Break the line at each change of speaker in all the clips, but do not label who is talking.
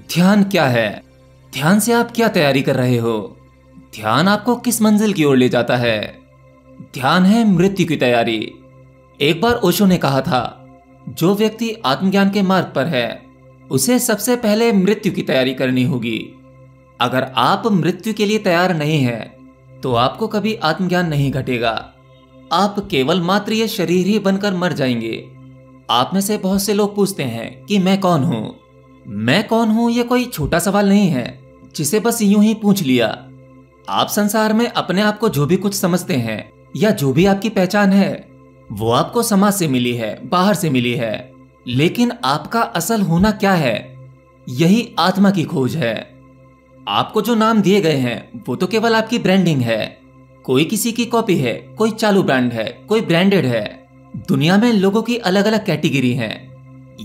ध्यान क्या है? ध्यान से आप क्या तैयारी कर रहे हो? ध्यान आपको किस मंजिल की ओर ले जाता है? ध्यान है मृत्यु की तैयारी। एक बार ओशो ने कहा था, जो व्यक्ति आत्मज्ञान के मार्ग पर है उसे सबसे पहले मृत्यु की तैयारी करनी होगी। अगर आप मृत्यु के लिए तैयार नहीं हैं तो आपको कभी आत्मज्ञान नहीं घटेगा। आप केवल मात्र ये शरीर ही बनकर मर जाएंगे। आप में से बहुत से लोग पूछते हैं कि मैं कौन हूं? मैं कौन हूं ये कोई छोटा सवाल नहीं है जिसे बस यूं ही पूछ लिया। आप संसार में अपने आप को जो भी कुछ समझते हैं या जो भी आपकी पहचान है वो आपको समाज से मिली है, बाहर से मिली है। लेकिन आपका असल होना क्या है? यही आत्मा की खोज है। आपको जो नाम दिए गए हैं वो तो केवल आपकी ब्रांडिंग है। कोई किसी की कॉपी है, कोई चालू ब्रांड है, कोई ब्रांडेड है। दुनिया में लोगों की अलग अलग कैटेगरी हैं।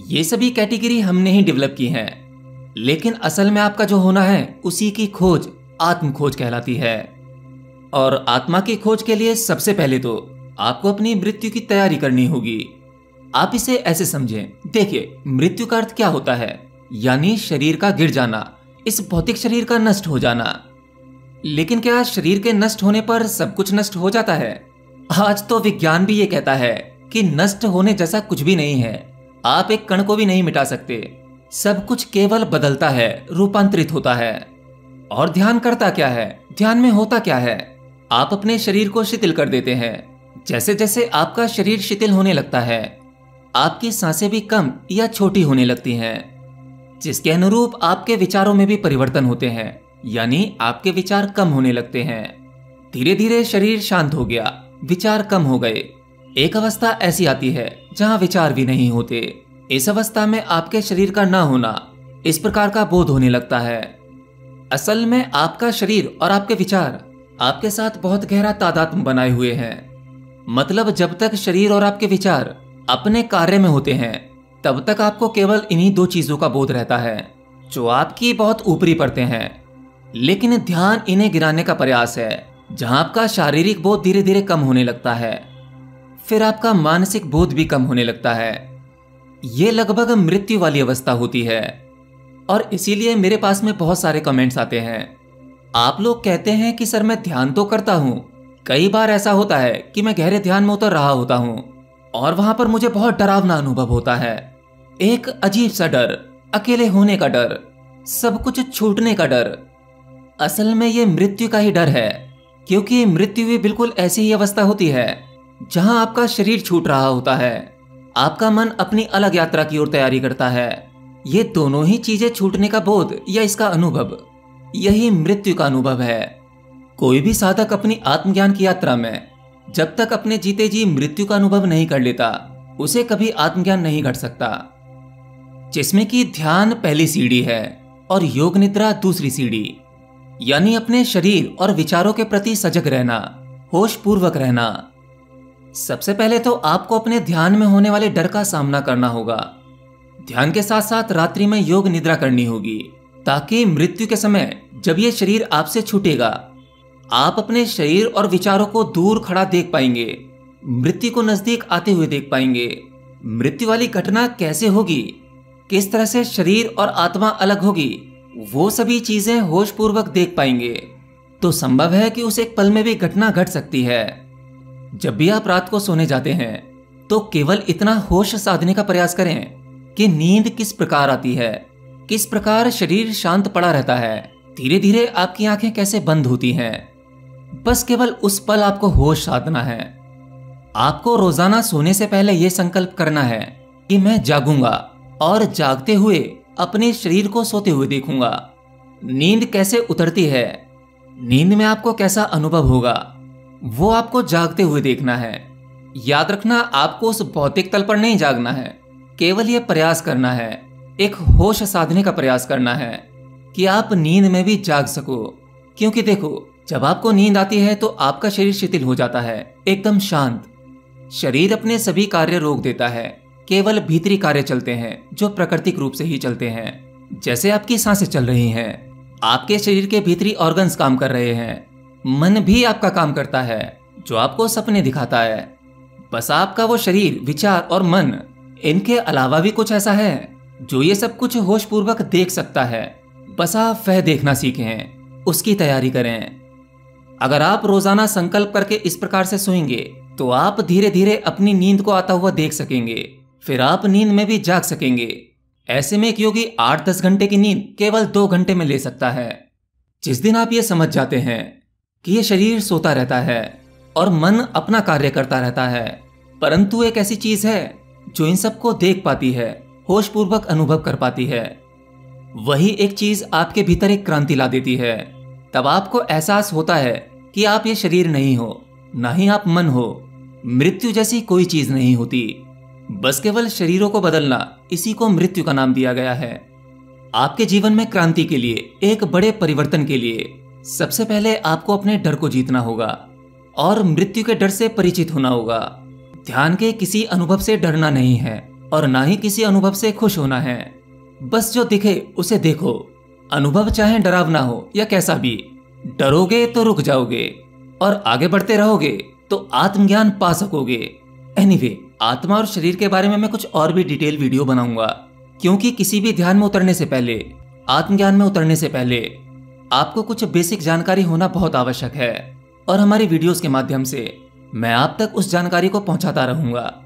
ये सभी कैटेगरी हमने ही डेवलप की हैं। लेकिन असल में आपका जो होना है उसी की खोज आत्म खोज कहलाती है। और आत्मा की खोज के लिए सबसे पहले तो आपको अपनी मृत्यु की तैयारी करनी होगी। आप इसे ऐसे समझें, देखिए मृत्यु का अर्थ क्या होता है? यानी शरीर का गिर जाना, इस भौतिक शरीर का नष्ट हो जाना। लेकिन क्या शरीर के नष्ट होने पर सब कुछ नष्ट हो जाता है? आज तो विज्ञान भी ये कहता है कि नष्ट होने जैसा कुछ भी नहीं है। आप एक कण को भी नहीं मिटा सकते। सब कुछ केवल बदलता है, रूपांतरित होता है। और ध्यान करता क्या है? ध्यान में होता क्या है? आप अपने शरीर को शिथिल कर देते हैं। जैसे जैसे आपका शरीर शिथिल होने लगता है आपकी सांसें भी कम या छोटी होने लगती हैं, जिसके अनुरूप आपके विचारों में भी परिवर्तन होते हैं। यानी आपके विचार कम होने लगते हैं। धीरे धीरे शरीर शांत हो गया, विचार कम हो गए। एक अवस्था ऐसी आती है जहां विचार भी नहीं होते। इस अवस्था में आपके शरीर का ना होना, इस प्रकार का बोध होने लगता है। असल में आपका शरीर और आपके विचार आपके साथ बहुत गहरा तादात्म्य बनाए हुए हैं। मतलब जब तक शरीर और आपके विचार अपने कार्य में होते हैं तब तक आपको केवल इन्हीं दो चीजों का बोध रहता है जो आपकी बहुत ऊपरी परतें हैं। लेकिन ध्यान इन्हें गिराने का प्रयास है, जहां आपका शारीरिक बोध धीरे धीरे कम होने लगता है। फिर आपका मानसिक बोध भी कम होने लगता है। ये लगभग मृत्यु वाली अवस्था होती है। और इसीलिए मेरे पास में बहुत सारे कमेंट्स आते हैं। आप लोग कहते हैं कि सर मैं ध्यान तो करता हूं, कई बार ऐसा होता है कि मैं गहरे ध्यान में उतर रहा होता हूं और वहां पर मुझे बहुत डरावना अनुभव होता है। एक अजीब सा डर, अकेले होने का डर, सब कुछ छूटने का डर। असल में ये मृत्यु का ही डर है, क्योंकि मृत्यु भी बिल्कुल ऐसी ही अवस्था होती है जहां आपका शरीर छूट रहा होता है, आपका मन अपनी अलग यात्रा की ओर तैयारी करता है। ये दोनों ही चीजें छूटने का बोध या इसका अनुभव, यही मृत्यु का अनुभव है। कोई भी साधक अपनी आत्मज्ञान की यात्रा में जब तक अपने जीते जी मृत्यु का अनुभव नहीं कर लेता उसे कभी आत्मज्ञान नहीं घट सकता। जिसमें कि ध्यान पहली सीढ़ी है और योग निद्रा दूसरी सीढ़ी। यानी अपने शरीर और विचारों के प्रति सजग रहना, होश पूर्वक रहना। सबसे पहले तो आपको अपने ध्यान में होने वाले डर का सामना करना होगा। ध्यान के साथ साथ रात्रि में योग निद्रा करनी होगी, ताकि मृत्यु के समय जब ये शरीर आपसे छूटेगा आप अपने शरीर और विचारों को दूर खड़ा देख पाएंगे, मृत्यु को नजदीक आते हुए देख पाएंगे। मृत्यु वाली घटना कैसे होगी, किस तरह से शरीर और आत्मा अलग होगी, वो सभी चीजें होश पूर्वक देख पाएंगे। तो संभव है कि उस एक पल में भी घटना घट सकती है। जब भी आप रात को सोने जाते हैं तो केवल इतना होश साधने का प्रयास करें कि नींद किस प्रकार आती है, किस प्रकार शरीर शांत पड़ा रहता है, धीरे धीरे आपकी आंखें कैसे बंद होती हैं। बस केवल उस पल आपको होश साधना है। आपको रोजाना सोने से पहले यह संकल्प करना है कि मैं जागूंगा और जागते हुए अपने शरीर को सोते हुए देखूंगा। नींद कैसे उतरती है, नींद में आपको कैसा अनुभव होगा, वो आपको जागते हुए देखना है। याद रखना, आपको उस भौतिक तल पर नहीं जागना है, केवल यह प्रयास करना है, एक होश साधने का प्रयास करना है कि आप नींद में भी जाग सको। क्योंकि देखो, जब आपको नींद आती है तो आपका शरीर शिथिल हो जाता है, एकदम शांत। शरीर अपने सभी कार्य रोक देता है, केवल भीतरी कार्य चलते हैं जो प्राकृतिक रूप से ही चलते हैं। जैसे आपकी सांसें चल रही हैं, आपके शरीर के भीतरी ऑर्गन्स काम कर रहे हैं, मन भी आपका काम करता है जो आपको सपने दिखाता है। बस आपका वो शरीर, विचार और मन, इनके अलावा भी कुछ ऐसा है जो ये सब कुछ होश पूर्वक देख सकता है, बस आप वह देखना सीखें, उसकी तैयारी करें। अगर आप रोजाना संकल्प करके इस प्रकार से सोएंगे तो आप धीरे धीरे अपनी नींद को आता हुआ देख सकेंगे, फिर आप नींद में भी जाग सकेंगे। ऐसे में एक योगी 8-10 घंटे की नींद केवल 2 घंटे में ले सकता है। जिस दिन आप ये समझ जाते हैं कि ये शरीर सोता रहता है और मन अपना कार्य करता रहता है, परंतु एक ऐसी चीज है जो इन सबको देख पाती है, होश पूर्वक अनुभव कर पाती है, वही एक चीज आपके भीतर एक क्रांति ला देती है। तब आपको एहसास होता है कि आप ये शरीर नहीं हो, ना ही आप मन हो। मृत्यु जैसी कोई चीज नहीं होती, बस केवल शरीरों को बदलना, इसी को मृत्यु का नाम दिया गया है। आपके जीवन में क्रांति के लिए, एक बड़े परिवर्तन के लिए सबसे पहले आपको अपने डर को जीतना होगा और मृत्यु के डर से परिचित होना होगा। ध्यान के किसी अनुभव से डरना नहीं है और ना ही किसी अनुभव से खुश होना है। बस जो दिखे उसे देखो, अनुभव चाहे डरावना हो या कैसा भी। डरोगे तो रुक जाओगे और आगे बढ़ते रहोगे तो आत्मज्ञान पा सकोगे। एनीवे, आत्मा और शरीर के बारे में मैं कुछ और भी डिटेल वीडियो बनाऊंगा, क्योंकि किसी भी ध्यान में उतरने से पहले, आत्मज्ञान में उतरने से पहले आपको कुछ बेसिक जानकारी होना बहुत आवश्यक है और हमारी वीडियोस के माध्यम से मैं आप तक उस जानकारी को पहुंचाता रहूंगा।